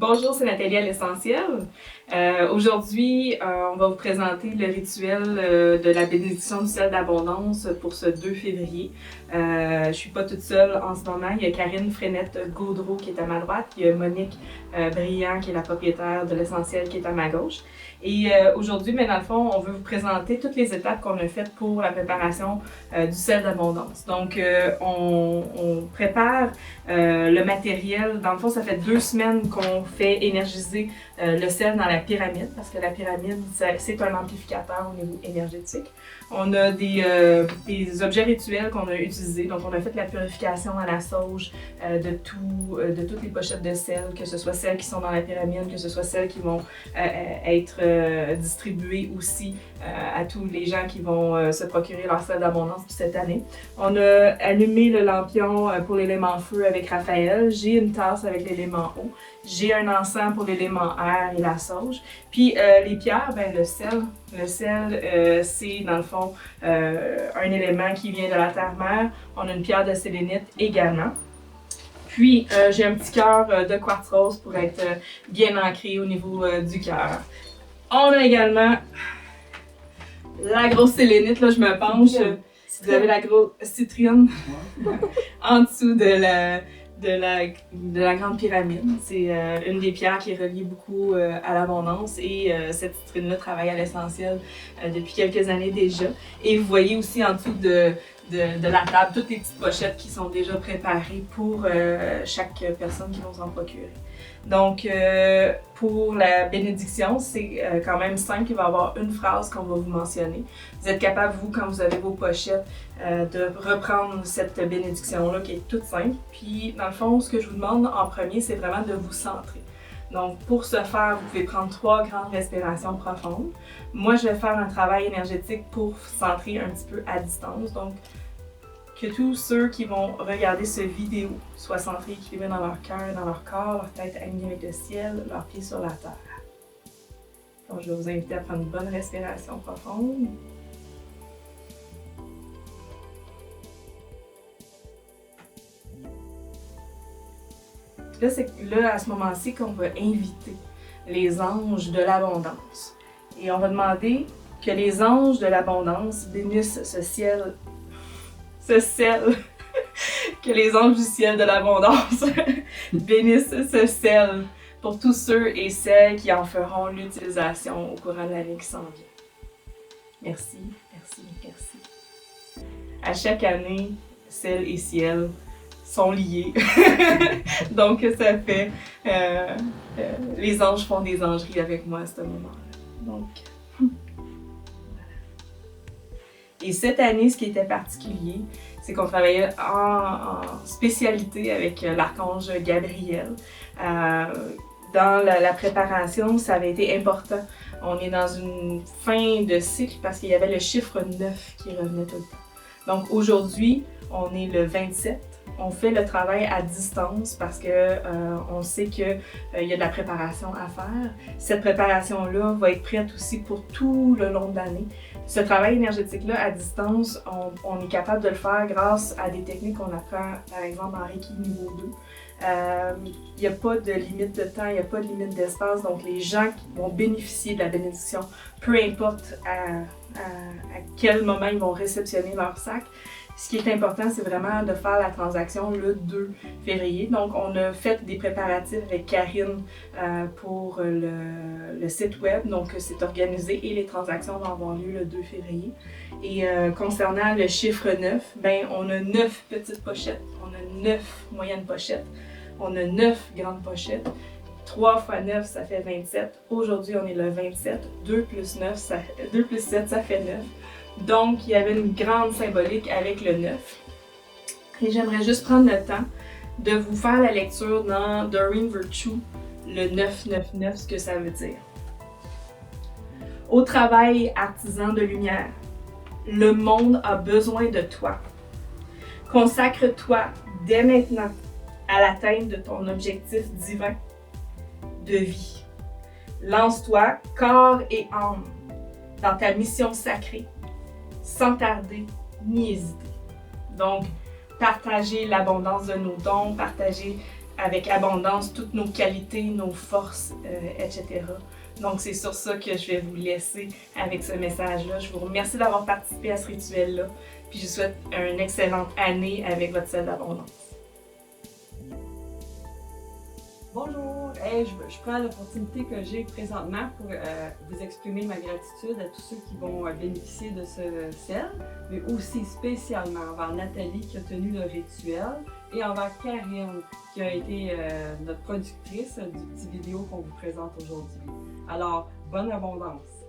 Bonjour, c'est Nathalie à l'Essentiel. Aujourd'hui, on va vous présenter le rituel de la bénédiction du ciel d'abondance pour ce 2 février. Je suis pas toute seule en ce moment. Il y a Karine Frenette-Gaudreau qui est à ma droite. Il y a Monique Briand qui est la propriétaire de l'Essentiel qui est à ma gauche. Et aujourd'hui, mais dans le fond, on veut vous présenter toutes les étapes qu'on a faites pour la préparation du sel d'abondance. Donc, on prépare le matériel. Dans le fond, ça fait 2 semaines qu'on fait énergiser le sel dans la pyramide, parce que la pyramide, c'est un amplificateur au niveau énergétique. On a des objets rituels qu'on a utilisés. Donc, on a fait la purification à la sauge de toutes les pochettes de sel, que ce soit celles qui sont dans la pyramide, que ce soit celles qui vont être distribuées aussi à tous les gens qui vont se procurer leur sel d'abondance pour cette année. On a allumé le lampion pour l'élément feu avec Raphaël. J'ai une tasse avec l'élément eau. J'ai un encens pour l'élément air et la sauge. Puis les pierres, ben le sel. Le sel, c'est dans le fond un élément qui vient de la terre-mère. On a une pierre de sélénite également. Puis j'ai un petit cœur de quartz rose pour être bien ancré au niveau du cœur. On a également la grosse sélénite, là je me penche. Si vous avez la grosse citrine en dessous de la grande pyramide. C'est une des pierres qui est reliée beaucoup à l'abondance et cette citrine-là travaille à l'essentiel depuis quelques années déjà. Et vous voyez aussi en dessous de la table toutes les petites pochettes qui sont déjà préparées pour chaque personne qui va s'en procurer. Donc, pour la bénédiction, c'est quand même simple. Il va y avoir une phrase qu'on va vous mentionner. Vous êtes capable, vous, quand vous avez vos pochettes, de reprendre cette bénédiction-là qui est toute simple. Puis, dans le fond, ce que je vous demande en premier, c'est vraiment de vous centrer. Donc, pour ce faire, vous pouvez prendre 3 grandes respirations profondes. Moi, je vais faire un travail énergétique pour vous centrer un petit peu à distance. Donc, que tous ceux qui vont regarder cette vidéo soient centrés, équilibrés dans leur cœur, dans leur corps, leur tête alignée avec le ciel, leurs pieds sur la terre. Donc, je vais vous inviter à prendre une bonne respiration profonde. Là, c'est là, à ce moment-ci, qu'on va inviter les anges de l'abondance. Et on va demander que les anges de l'abondance bénissent ce ciel, que les anges du ciel de l'abondance bénissent ce sel pour tous ceux et celles qui en feront l'utilisation au courant de l'année qui s'en vient. Merci, merci, merci. À chaque année, sel et ciel sont liés. Donc, ça fait... les anges font des angeries avec moi à ce moment-là. Donc... Et cette année, ce qui était particulier, c'est qu'on travaillait en spécialité avec l'archange Gabriel. Dans la préparation, ça avait été important. On est dans une fin de cycle parce qu'il y avait le chiffre 9 qui revenait tout le temps. Donc aujourd'hui, on est le 27. On fait le travail à distance parce que on sait qu'il y a de la préparation à faire. Cette préparation-là va être prête aussi pour tout le long de l'année. Ce travail énergétique-là à distance, on est capable de le faire grâce à des techniques qu'on apprend, par exemple en Reiki niveau 2. Il n'y a pas de limite de temps, il n'y a pas de limite d'espace, donc les gens qui vont bénéficier de la bénédiction, peu importe à quel moment ils vont réceptionner leur sac. Ce qui est important, c'est vraiment de faire la transaction le 2 février. Donc, on a fait des préparatifs avec Karine pour le site web. Donc, c'est organisé et les transactions vont avoir lieu le 2 février. Et concernant le chiffre 9, ben, on a 9 petites pochettes, on a 9 moyennes pochettes, on a 9 grandes pochettes. 3 x 9, ça fait 27. Aujourd'hui, on est le 27. 2 plus 7, ça fait 9. Donc, il y avait une grande symbolique avec le 9. Et j'aimerais juste prendre le temps de vous faire la lecture dans Doreen Virtue, le 999, ce que ça veut dire. Au travail, artisan de lumière, le monde a besoin de toi. Consacre-toi dès maintenant à l'atteinte de ton objectif divin de vie. Lance-toi corps et âme dans ta mission sacrée, sans tarder ni hésiter. Donc, partager l'abondance de nos dons, partager avec abondance toutes nos qualités, nos forces, etc. Donc c'est sur ça que je vais vous laisser avec ce message-là. Je vous remercie d'avoir participé à ce rituel-là, puis je vous souhaite une excellente année avec votre sel d'abondance. Bonjour! Je prends l'opportunité que j'ai présentement pour vous exprimer ma gratitude à tous ceux qui vont bénéficier de ce sel, mais aussi spécialement envers Nathalie qui a tenu le rituel et envers Karine qui a été notre productrice du petit vidéo qu'on vous présente aujourd'hui. Alors, bonne abondance!